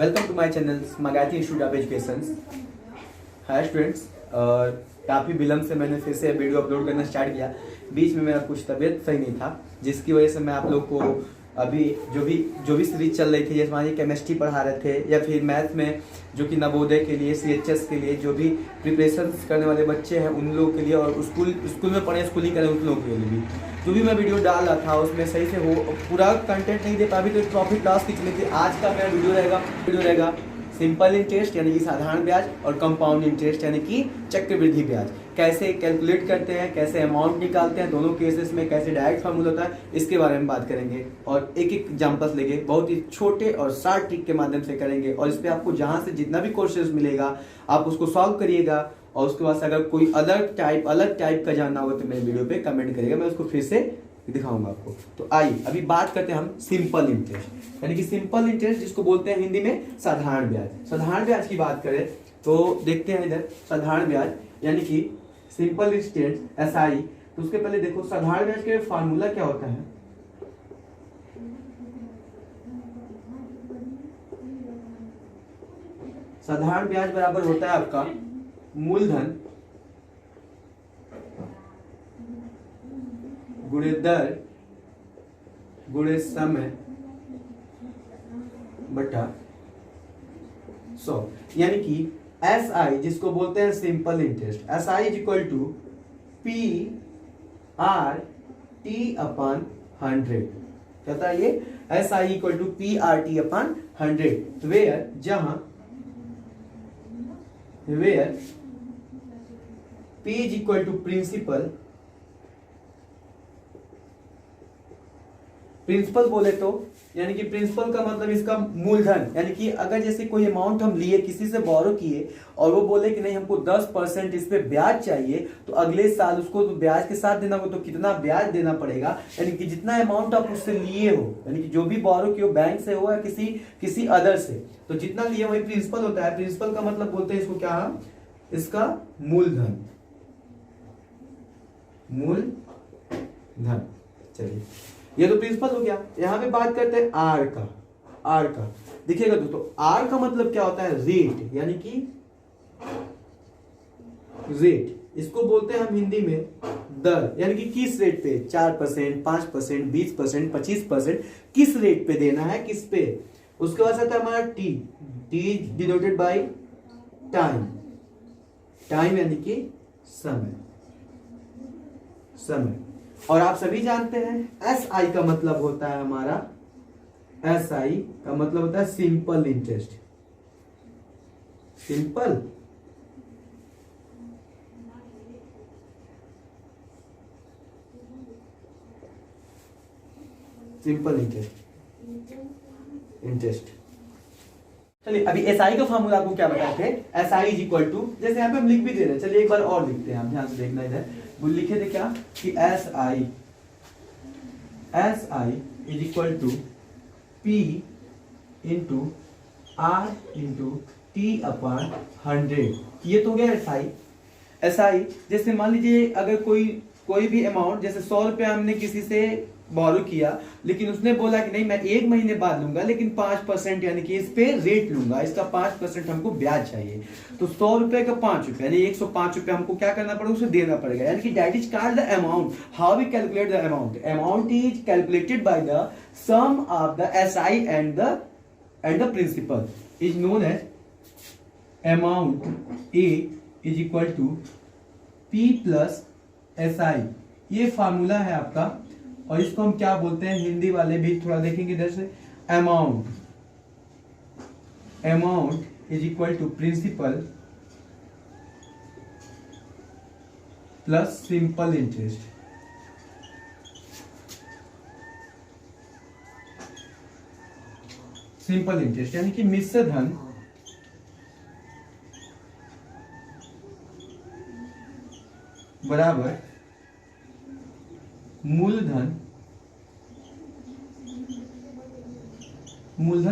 Welcome to my channel स्मागाती institute of education. Hi students, काफ़ी विलम्ब से मैंने फिर से वीडियो अपलोड करना स्टार्ट किया। बीच में मेरा कुछ तबीयत सही नहीं था, जिसकी वजह से मैं आप लोग को अभी जो भी सीरीज चल रही थी, जैसे मान लीजिए केमिस्ट्री पढ़ा रहे थे या फिर मैथ में जो कि नवोदय के लिए CHS के लिए जो भी प्रिपरेशन करने वाले बच्चे हैं उन लोगों के लिए, और स्कूल में पढ़े स्कूलिंग करें उन लोगों के लिए भी जो भी मैं वीडियो डाल रहा था उसमें सही से हो पूरा कंटेंट नहीं दे पाया। अभी तो प्रॉफिट लॉस की चली थी। आज का मेरा वीडियो रहेगा सिंपल इंटरेस्ट यानी कि साधारण ब्याज और कंपाउंड इंटरेस्ट यानी कि चक्रवृद्धि ब्याज कैसे कैलकुलेट करते हैं, कैसे अमाउंट निकालते हैं, दोनों केसेस में कैसे डायरेक्ट फार्मूला होता है, इसके बारे में बात करेंगे। और एक एग्जांपल्स लेके बहुत ही छोटे और शार्ट ट्रिक के माध्यम से करेंगे, और इस पर आपको जहां से जितना भी क्वेश्चन मिलेगा आप उसको सॉल्व करिएगा। और उसके बाद अगर कोई अलग टाइप का जानना होगा तो मेरे वीडियो पे कमेंट करिएगा, मैं उसको फिर से दिखाऊंगा आपको। तो आइए अभी बात करते हैं हम सिंपल इंटरेस्ट यानी कि सिंपल इंटरेस्ट जिसको बोलते हैं हिंदी में साधारण ब्याज। साधारण ब्याज की बात करें तो देखते हैं इधर साधारण ब्याज यानी कि सिंपल इंटरेस्ट SI। तो उसके पहले देखो साधारण ब्याज के फार्मूला क्या होता है। साधारण ब्याज बराबर होता है आपका मूलधन गुणे दर गुणे समय बटा 100 यानी कि SI जिसको बोलते हैं simple interest. SI is equal to PRT/100। क्या था ये? SI equal to PRT/100 where P is equal to principal बोले तो यानी कि प्रिंसिपल का मतलब इसका मूलधन, यानी कि अगर जैसे कोई अमाउंट हम लिए किसी से बोरो किए और वो बोले कि नहीं हमको 10% इस पे ब्याज चाहिए, तो अगले साल उसको तो ब्याज के साथ देना होगा। तो कितना ब्याज देना पड़ेगा, यानी कि जितना अमाउंट आप उससे लिए हो, यानी कि जो भी बोरो किए हो बैंक से हो या किसी अदर से, तो जितना लिए वही प्रिंसिपल होता है। प्रिंसिपल का मतलब बोलते हैं इसको क्या, इसका मूलधन। चलिए ये तो प्रिंसिपल हो गया। यहां पे बात करते हैं आर का। देखिएगा दोस्तों, आर का मतलब क्या होता है? रेट, यानी कि रेट इसको बोलते हैं हम हिंदी में दर, यानी कि किस रेट पे 4%, 5%, 20%, 25% किस रेट पे देना है, किस पे। उसके बाद आता है हमारा टी डिनोटेड बाय टाइम यानी कि समय। और आप सभी जानते हैं SI का मतलब होता है हमारा, SI का मतलब होता है सिंपल इंटरेस्ट। Simple interest. चलिए अभी SI का फार्मूला आपको क्या बताए थे। SI इज इक्वल टू, जैसे यहाँ पे हम लिख भी दे रहे हैं, चलिए एक बार और लिखते हैं, आप ध्यान से देखना। इधर वो लिखे थे क्या कि SI is equal to P into R into T/100। ये तो हो गया SI। जैसे मान लीजिए अगर कोई भी अमाउंट, जैसे 100 रुपया हमने किसी से बोरो किया, लेकिन उसने बोला कि नहीं मैं 1 महीने बाद लूंगा, लेकिन 5% यानी कि इस पे रेट लूंगा, इसका 5% हमको ब्याज चाहिए। तो 100 रुपए का 5 रुपए यानी 105 रुपए हमको क्या करना पड़ेगा, उसे देना पड़ेगा। यानी कि that is called the amount. How we calculate the amount is calculated by the sum of the SI and the principal is known as amount A is equal to P plus SI। ये formula है आपका, और इसको हम क्या बोलते हैं, हिंदी वाले भी थोड़ा देखेंगे इधर से। Amount is equal to principal plus simple interest. Simple interest यानी कि मिश्र धन बराबर मूलधन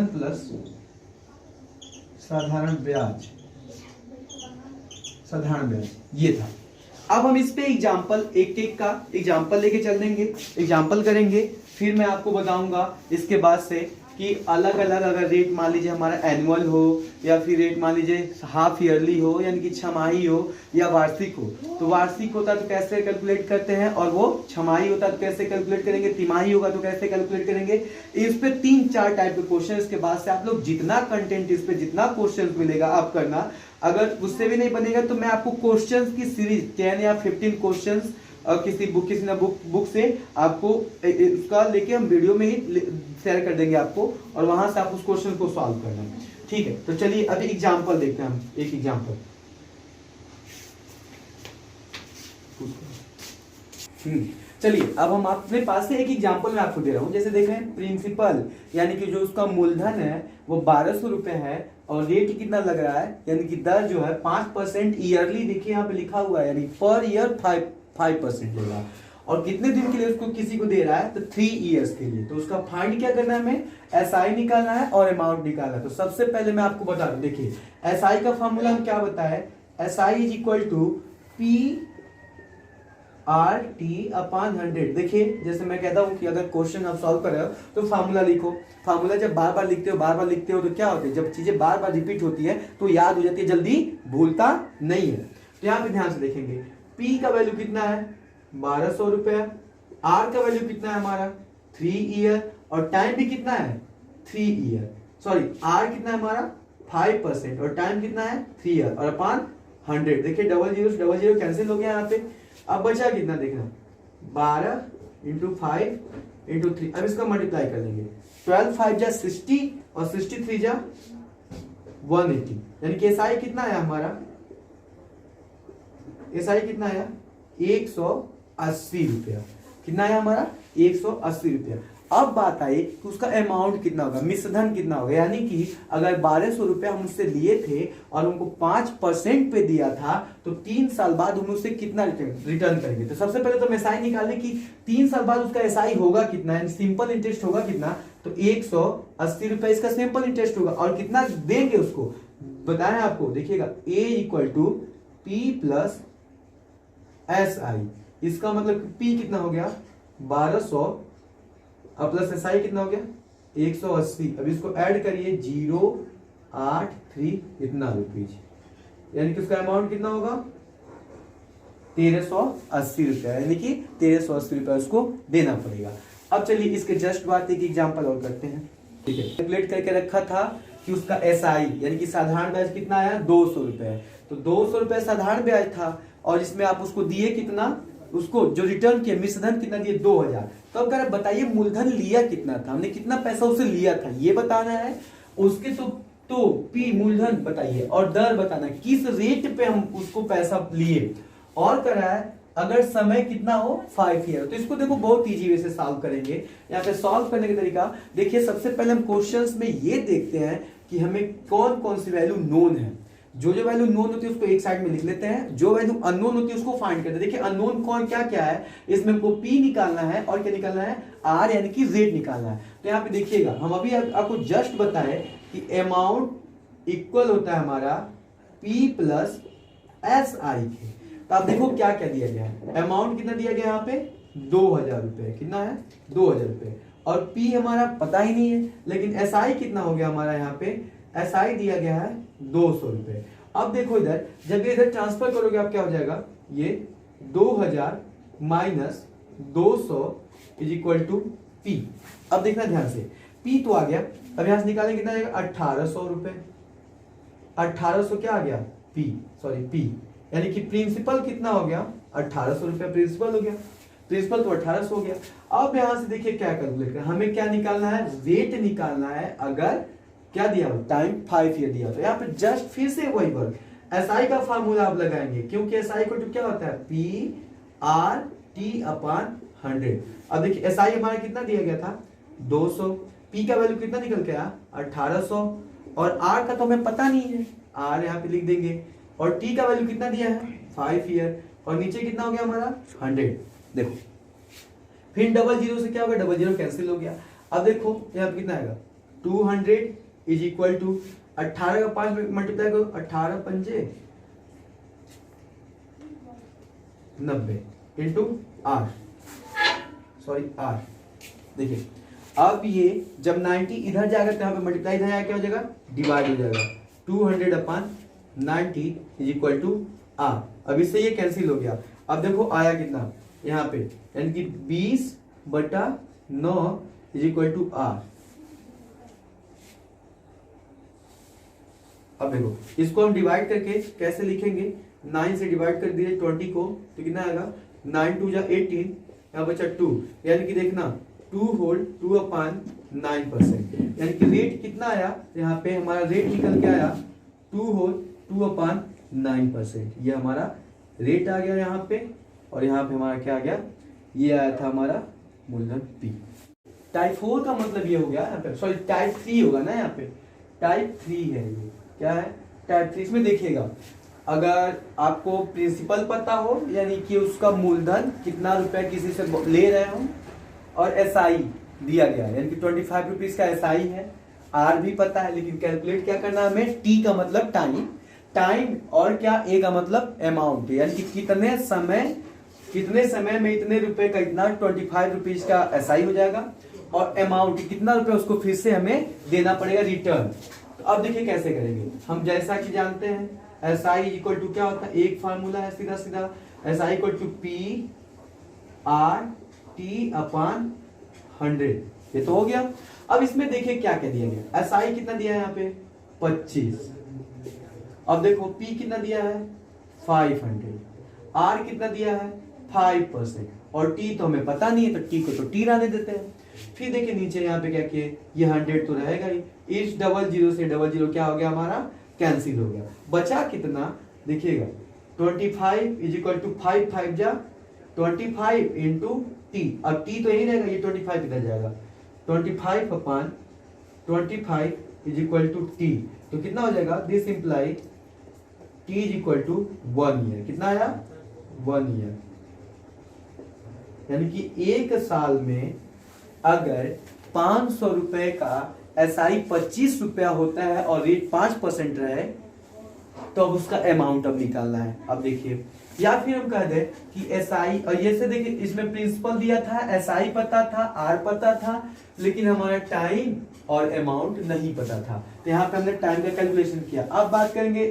प्लस साधारण ब्याज। ये था। अब हम इस पे एक का एग्जाम्पल लेके चल देंगे, एग्जाम्पल करेंगे, फिर मैं आपको बताऊंगा इसके बाद से कि अलग अलग अगर रेट मान लीजिए हमारा एनुअल हो या फिर रेट मान लीजिए हाफ ईयरली हो यानी कि छमाही हो या वार्षिक हो, तो वार्षिक होता तो कैसे कैलकुलेट करते हैं, और वो छमाही होता तो कैसे कैलकुलेट करेंगे, तिमाही होगा तो कैसे कैलकुलेट करेंगे। इस पे 3-4 टाइप के क्वेश्चन के बाद से आप लोग जितना कंटेंट इस पे जितना क्वेश्चन मिलेगा आप करना। अगर उससे भी नहीं बनेगा तो मैं आपको क्वेश्चंस की सीरीज 10 या 15 क्वेश्चंस किसी ना बुक से आपको उसका लेके हम वीडियो में ही शेयर कर देंगे आपको, और वहां से आप उस क्वेश्चन को सॉल्व करना। ठीक है, तो चलिए अभी एग्जांपल देखते हैं हम, एक एग्जांपल। चलिए अब हम अपने पास से एक एग्जांपल मैं आपको दे रहा हूं। जैसे देखें प्रिंसिपल यानी कि जो उसका मूलधन है वो 1200 रुपए है, और रेट कितना लग रहा है यानी कि दर जो है 5% ईयरली, देखिए यहाँ पे लिखा हुआ है, यानी पर ईयर 5% लेगा। और कितने दिन के लिए उसको किसी को दे रहा है, तो 3 ईयर्स के लिए। तो उसका फाइंड क्या करना है, हमें एसआई निकालना है और अमाउंट निकालना है। तो सबसे पहले मैं आपको बता दूं, देखिए एसआई का फॉर्मूला हम क्या बताए, SI is equal to P R T upon 100। देखिए जैसे मैं कहता हूं कि अगर क्वेश्चन आप सॉल्व कर रहे हो तो फार्मूला लिखो। फार्मूला जब बार बार लिखते हो तो क्या होता है, जब चीजें बार बार रिपीट होती है तो याद हो जाती है, जल्दी भूलता नहीं है। तो यहाँ पे ध्यान से देखेंगे, P का वैल्यू कितना है 1200 रुपया, R का वैल्यू कितना है हमारा 3 ईयर, और टाइम भी कितना है 3 ईयर, सॉरी R कितना है हमारा 5% और टाइम कितना है 3 ईयर, और अपॉन 100। देखिए डबल जीरो कैंसिल हो गया यहाँ पे। अब बचा कितना देखना, 12 इंटू 5 इंटू 3। अब इसका मल्टीप्लाई कर लेंगे, 12 5 जा 60 और 63 जा 180, यानी कि एसआई कितना है हमारा, एसआई कितना आया 180 रुपया। कितना है हमारा 180 रुपया। अब बात आई कि उसका अमाउंट कितना होगा, मिश्रधन कितना होगा, यानी कि अगर 1200 रुपया हम उससे लिए थे और उनको 5% पे दिया था तो 3 साल बाद हम उससे कितना रिटर्न करेंगे। तो सबसे पहले तो एसआई निकालने की 3 साल बाद उसका एसआई होगा कितना, सिंपल इंटरेस्ट होगा कितना, तो 180 रुपया इसका सिंपल इंटरेस्ट होगा। और कितना देंगे उसको बताया आपको, देखिएगा A equal to P plus S I. इसका मतलब P कितना हो गया 1200 और प्लस एस आई कितना हो गया 180। अब इसको ऐड करिए 083 इतना रुपीज, यानी कि उसका अमाउंट कितना होगा 1380 रुपया, यानी कि 1380 रुपया उसको देना पड़ेगा। अब चलिए इसके जस्ट बाद एक एग्जांपल और करते हैं। ठीक है, कैलकुलेट करके रखा था कि उसका एसआई यानी कि साधारण ब्याज कितना आया 200 रुपए, तो 200 रुपए साधारण ब्याज था, और इसमें आप उसको दिए कितना, उसको जो रिटर्न किया मिश्रधन कितना दिए 2000। तो अब अगर बताइए मूलधन लिया कितना था, हमने कितना पैसा उसे लिया था ये बताना है, उसके तो पी मूलधन बताइए और दर बताना है किस रेट पे हम उसको पैसा लिए, और करा है अगर समय कितना हो 5 ईयर। तो इसको देखो बहुत इजी वे से सॉल्व करेंगे। यहाँ पे सॉल्व करने का तरीका देखिए, सबसे पहले हम क्वेश्चंस में ये देखते हैं कि हमें कौन कौन सी वैल्यू नोन है। जो वैल्यू नोन होती है उसको एक साइड में लिख लेते हैं, जो वैल्यू अननोन होती है उसको फाइंड करते हैं। देखिए अननोन कौन क्या क्या है, इसमें हमको P निकालना है और क्या निकालना है R यानी कि रेट निकालना है। तो यहाँ पे देखिएगा हम अभी आपको जस्ट बताए कि अमाउंट इक्वल होता है हमारा P प्लस एस आई के। तो आप देखो क्या क्या दिया गया है, अमाउंट कितना दिया गया यहाँ पे 2000 रुपए, कितना है 2000 रुपए, और P हमारा पता ही नहीं है, लेकिन एस आई कितना हो गया हमारा यहाँ पे, एस आई दिया गया है 200 रुपए। अब देखो इधर जब ये इधर ट्रांसफर करोगे आप क्या हो जाएगा, ये 2000 minus 200 is equal to P। अब देखना ध्यान से, P तो आ गया, अब यहां से निकालेंगे कितना आएगा 1800 रुपए, 1800 क्या आ गया P, यानी कि प्रिंसिपल कितना हो गया 1800 रुपया प्रिंसिपल हो गया, प्रिंसिपल तो 1800 हो गया। अब यहां से देखिए क्या कैलकुलेट करना, हमें क्या निकालना है, रेट निकालना है। अगर क्या दिया हो टाइम 5 ईयर दिया, तो यहाँ पे जस्ट फिर से वही वर्क एसआई का फार्मूला आप लगाएंगे, क्योंकि एसआई को क्या होता है पी आर टी अपॉन 100। अब देखिए एसआई हमारा कितना दिया गया था 200, पी का वैल्यू कितना निकल के आया 1800, और आर का तो हमें पता नहीं है, आर यहाँ पे लिख देंगे, और टी का वैल्यू कितना दिया है 5 ईयर, और नीचे कितना हो गया हमारा 100। देखो फिर डबल जीरो से क्या होगा, डबल जीरो कैंसिल हो गया। अब देखो यहाँ पे कितना आएगा 200 इज इक्वल टू 18 का 5 मल्टीप्लाई करो, 18 पंजे 90 इंटू आर, सॉरी आर। देखिए अब ये जब 90 इधर जाएगा तो यहाँ पे मल्टीप्लाई, इधर आया क्या हो जाएगा, डिवाइड हो जाएगा। 200/90 इज इक्वल टू आर। अब इससे ये कैंसिल हो गया। अब देखो आया कितना यहाँ पे, यानी कि 20/9 इज इक्वल टू आर। अब देखो इसको हम डिवाइड करके कैसे लिखेंगे, 9 से डिवाइड कर दिए 20 को तो कितना आएगा, 9 2 18, यहाँ बचा 2, यानी कि देखना 2 होल 2/9%, यानी कि रेट कितना आया, यहाँ पे हमारा रेट निकल के आया 2 होल 2/9%। ये हमारा रेट आ गया यहाँ पे, और यहाँ पे हमारा क्या आ गया, ये आया था हमारा मूलधन P। टाइप 4 का मतलब ये हो गया यहाँ पे, सॉरी टाइप 3 होगा ना, यहाँ पे टाइप 3 है ये, क्या है टाइप 3। इसमें देखिएगा अगर आपको प्रिंसिपल पता हो, यानी कि उसका मूलधन कितना रुपया किसी से ले रहे हो, और एसआई दिया गया है यानी कि 25 रुपीज का एसआई है, आर भी पता है, लेकिन कैलकुलेट क्या करना है हमें, टी का मतलब टाइम, टाइम और क्या ए का मतलब अमाउंट, यानी कि कितने समय में इतने रुपए का इतना 25 रुपीज का एसआई हो जाएगा, और अमाउंट कितना रुपए उसको फिर से हमें देना पड़ेगा रिटर्न। तो अब देखिए कैसे करेंगे हम, जैसा कि जानते हैं एस आई इक्वल टू क्या होता है, एक फार्मूला है सीधा सीधा, S I equal to P R T upon 100। ये तो हो गया। अब इसमें देखिए क्या क्या दिया गया, एस आई कितना दिया है यहाँ पे 25, अब देखो पी कितना दिया है 500, आर कितना दिया है 5%, और टी तो हमें पता नहीं है तो टी को तो टी रहने देते हैं। फिर देखिए नीचे यहाँ पे क्या किए, ये 100 तो रहेगा ही, इस 00 से 00 क्या हो गया हमारा, कैंसिल हो गया। बचा कितना देखिएगा, 25 इज इक्वल टू 5 5 जा 25 इंटू टी, अब टी तो यही रहेगा, ये 25 इधर जाएगा, 25/25 इज इक्वल टू टी, तो कितना हो जाएगा, this implies T is equal to 1 year. कितना आया 1 ईयर, यानी कि एक साल में अगर 500 रुपए का एसआई 25 रुपया होता है और रेट 5% रहे, तो अब उसका अमाउंट अब निकालना है। अब देखिए, या फिर हम कह दें कि एसआई, और ये से देखिए इसमें प्रिंसिपल दिया था, एसआई पता था, आर पता था, लेकिन हमारा टाइम और अमाउंट नहीं पता था, तो यहाँ पे हमने टाइम का कैलकुलेशन किया। अब बात करेंगे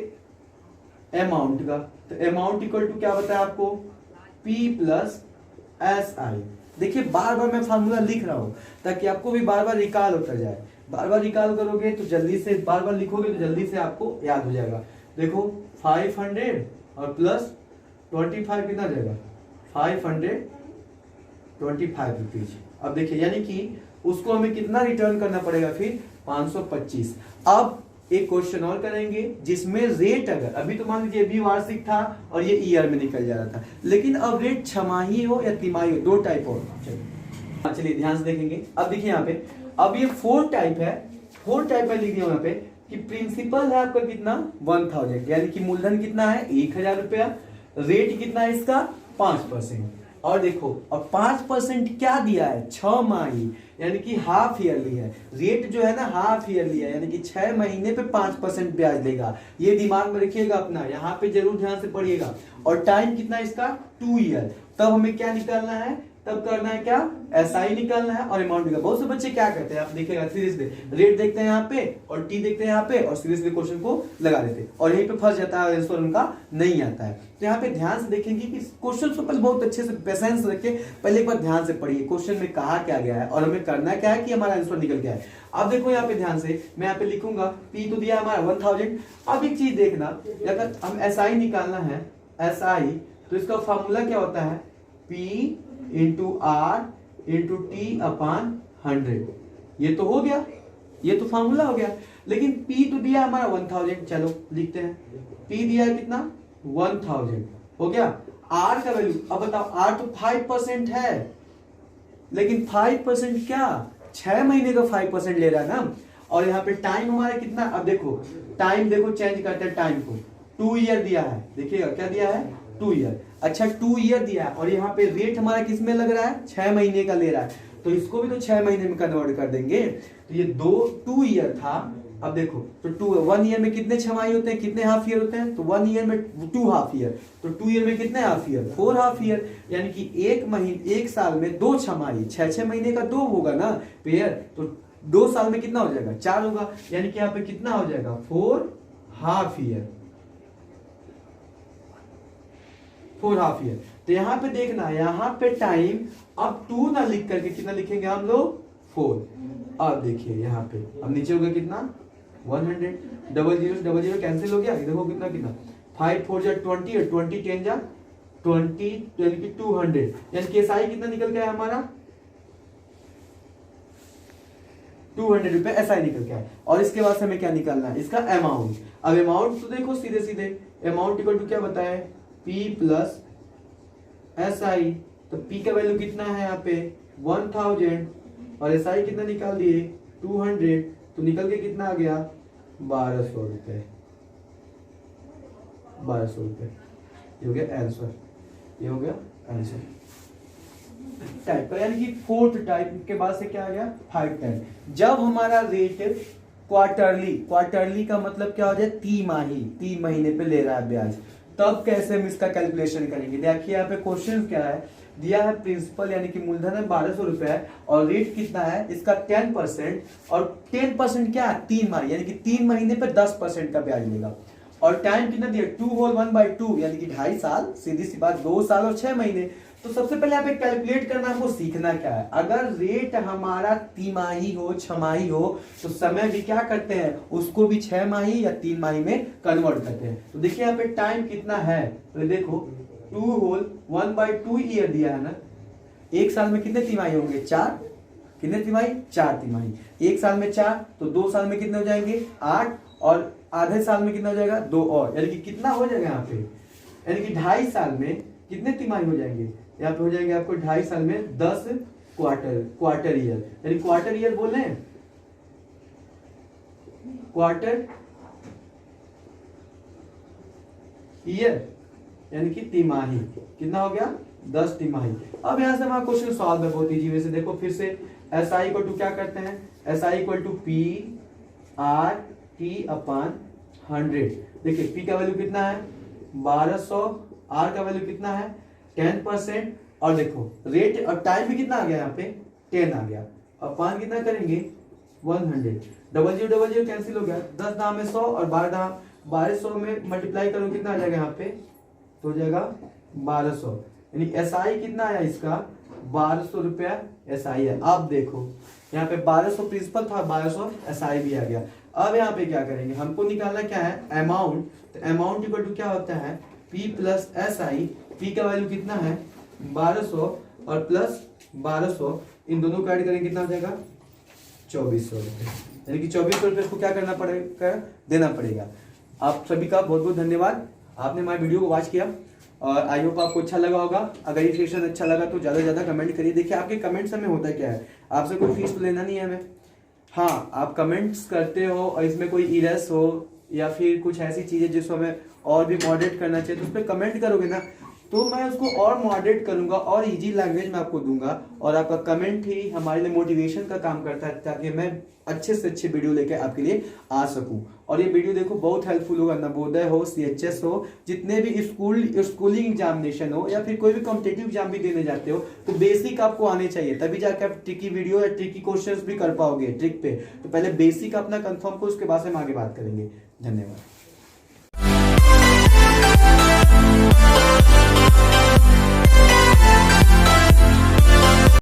अमाउंट का, तो अमाउंट इक्वल टू क्या बताया आपको, पी प्लस एस आई। देखिए बार बार मैं फार्मूला लिख रहा हूं ताकि आपको भी बार बार रिकॉल होता जाए, बार बार रिकॉल करोगे तो जल्दी से, बार बार लिखोगे तो जल्दी से आपको याद हो जाएगा। देखो 500 और प्लस 25 कितना जाएगा, 525 रुपीज। अब देखिए यानी कि उसको हमें कितना रिटर्न करना पड़ेगा फिर, 525। अब एक क्वेश्चन और करेंगे जिसमें रेट, अगर अभी तो मान लीजिए भी वार्षिक था और ये ईयर में निकल जा रहा था, लेकिन अब रेट छमाही हो या तिमाही हो, 2 टाइप हो। चलिए ध्यान से देखेंगे। अब देखिए यहाँ पे, अब ये 4 टाइप है, 4 टाइप में लिख दिया यहाँ पे कि प्रिंसिपल है आपका कितना 1000, यानी कि मूलधन कितना है 1000 रुपया, रेट कितना है इसका 5%, और देखो अब 5% क्या दिया है, 6 माही, यानी कि हाफ ईयरली है, रेट जो है ना हाफ ईयरली है, यानी कि 6 महीने पे 5% ब्याज देगा। ये दिमाग में रखिएगा अपना, यहाँ पे जरूर ध्यान से पढ़िएगा। और टाइम कितना है इसका 2 ईयर। तब हमें क्या निकालना है, तब करना है क्या, एसआई निकालना है और अमाउंट निकालना। बहुत से बच्चे क्या करते हैं, आप देखिएगा सीरियसली, रेट देखते हैं यहाँ पे और टी देखते हैं यहाँ पे और सीरियसली क्वेश्चन को लगा देते हैं और यहीं पे फंस जाता है, आंसर उनका नहीं आता है। तो यहाँ पे ध्यान से देखेंगे कि क्वेश्चन को पहले बहुत अच्छे से पेशेंस रखे, पहले एक बार ध्यान से पढ़िए क्वेश्चन में कहा क्या गया है और हमें करना क्या है कि हमारा आंसर निकल गया है। अब देखो यहाँ पे ध्यान से, मैं यहाँ पे लिखूंगा पी तो दिया हमारा 1000। अब एक चीज देखना, अगर हम एसआई निकालना है, एसआई तो इसका फॉर्मूला क्या होता है, P into R into T upon 100। ये तो हो गया, ये तो फॉर्मूला हो गया। लेकिन P तो दिया हमारा 1000, चलो लिखते हैं, P दिया है कितना 1000 हो गया। R का वैल्यू, अब बताओ R तो 5% है, लेकिन 5% क्या 6 महीने का 5% ले रहा है ना। और यहाँ पे टाइम हमारा कितना, अब देखो टाइम, देखो चेंज करते हैं टाइम को, 2 ईयर दिया है, देखिएगा क्या दिया है 2 ईयर। अच्छा 2 ईयर दिया है और यहाँ पे रेट हमारा किस में लग रहा है, 6 महीने का ले रहा है, तो इसको भी तो 6 महीने में कन्वर्ट कर देंगे। तो ये 2 ईयर था अब देखो तो 1 ईयर में कितने छमाही होते हैं, कितने हाफ ईयर होते हैं, तो 1 ईयर में 2 हाफ ईयर, तो 2 ईयर में कितने हाफ ईयर, 4 हाफ ईयर, यानी कि एक साल में 2 छमाही, 6 महीने का 2 होगा ना पेयर, तो 2 साल में कितना हो जाएगा, 4 होगा, यानी कि यहाँ पे कितना हो जाएगा 4 हाफ ईयर, 4 हाफ ईयर। तो यहाँ पे देखना, यहाँ पे टाइम अब 2 ना लिख करके कितना लिखेंगे हम लोग 4। अब देखिए यहाँ पे अब नीचे हो गया कितना 100, डबल जीरो कैंसिल हो गया, देखो कितना कितना 5 4 जा 20 और 20 10 जा 20, यानी कि 200, यानी कि एसआई कितना निकल गया हमारा 200 रुपए एसआई निकल गया। और इसके बाद से हमें क्या निकालना है, इसका अमाउंट। अब अमाउंट तो देखो सीधे सीधे अमाउंट इक्वल टू क्या बताया, P प्लस SI, तो P का वैल्यू कितना है यहाँ पे 1000 और SI कितना निकाल दिए 200, तो निकल के कितना आ गया 1200 रुपए, 1200 रुपए। ये हो गया आंसर, ये हो गया आंसर टाइप का, यानी कि 4th टाइप के बाद से क्या आ गया 5 टाइप। जब हमारा रेट क्वार्टरली का मतलब क्या हो जाए, तिमाही, 3 महीने पे ले रहा है ब्याज, तब कैसे हम इसका कैलकुलेशन करेंगे। देखिए यहाँ पे क्वेश्चन क्या है दिया है, प्रिंसिपल यानी कि मूलधन है 1200 रुपए है और रेट कितना है इसका 10%, और 10% क्या है 3 माह, यानी कि 3 महीने पे 10% का ब्याज लेगा। और टाइम कितना दिया 2 होल 1/2, यानी कि 2.5 साल, सीधी सी बात 2 साल और 6 महीने। तो सबसे पहले यहाँ पे कैलकुलेट करना, हमको सीखना क्या है, अगर रेट हमारा तिमाही हो, छमाही हो, तो समय भी क्या करते हैं उसको भी 6 माही या 3 माही में कन्वर्ट करते हैं। तो देखिए यहाँ पे टाइम कितना है, तो देखो 2 होल 1/2 ईयर दिया है ना, एक साल में कितने तिमाही होंगे 4, कितने तिमाही 4 तिमाही, एक साल में 4, तो 2 साल में कितने हो जाएंगे 8, और आधे साल में कितना हो जाएगा 2 और, यानी कि कितना हो जाएगा यहाँ पे, यानी कि 2.5 साल में कितने तिमाही हो जाएंगे, यहाँ पे हो जाएंगे आपको 2.5 साल में 10 क्वार्टर ईयर, यानी क्वार्टर ईयर बोले क्वार्टर ईयर, यानी कि तिमाही, कितना हो गया 10 तिमाही। अब यहां से हमारा क्वेश्चन सॉल्व है बहुत इजी वे से। देखो फिर से SI इक्वल टू क्या करते हैं, SI equal to P R T upon 100। देखिए P का वैल्यू कितना है 1200, R का वैल्यू कितना है 10%, और देखो रेट और टाइम भी कितना आ गया यहाँ पे 10 आ गया, अपॉन कितना करेंगे 100, डबल जीरो कैंसिल हो गया, 10 दाम में 100 और 1200 में मल्टीप्लाई करो कितना आ जाएगा यहाँ पे, तो हो जाएगा 1200, यानी SI कितना आया इसका 1200 रुपया SI है। अब देखो यहाँ पे 1200 प्रिंसिपल था, 1200 SI भी आ गया। अब यहाँ पे क्या करेंगे, हमको निकालना क्या है अमाउंट, तो अमाउंट इक्वल टू क्या होता है P प्लस SI, P का वैल्यू कितना है 1200 और प्लस 1200, इन दोनों को ऐड करेंगे कितना हो जाएगा 2400 रुपये, यानी कि 2400 रुपये को क्या करना पड़ेगा देना पड़ेगा। आप सभी का बहुत बहुत धन्यवाद, आपने हमारे वीडियो को वॉच किया और आई होप आपको अच्छा लगा होगा। अगर ये सेशन अच्छा लगा तो ज़्यादा से ज़्यादा कमेंट करिए। देखिए आपके कमेंट्स हमें होता क्या है, आपसे कोई फीस तो लेना नहीं है हमें, हाँ आप कमेंट्स करते हो और इसमें कोई इरर्स हो या फिर कुछ ऐसी चीज़ें जिसको हमें और भी मॉडरेट करना चाहिए, तो उस पर कमेंट करोगे ना, तो मैं उसको और मॉडरेट करूंगा और इजी लैंग्वेज में आपको दूंगा। और आपका कमेंट ही हमारे लिए मोटिवेशन का काम करता है, ताकि मैं अच्छे से अच्छे वीडियो लेके आपके लिए आ सकूं। और ये वीडियो देखो बहुत हेल्पफुल होगा, नवोदय हो, CHS हो, जितने भी स्कूलिंग एग्जामिनेशन हो या फिर कोई भी कॉम्पिटेटिव एग्जाम भी देने जाते हो, तो बेसिक आपको आने चाहिए, तभी जाके आप ट्रिकी वीडियो या ट्रिकी क्वेश्चंस भी कर पाओगे ट्रिक पे। तो पहले बेसिक अपना कंफर्म करो, उसके बाद से हम आगे बात करेंगे। धन्यवाद।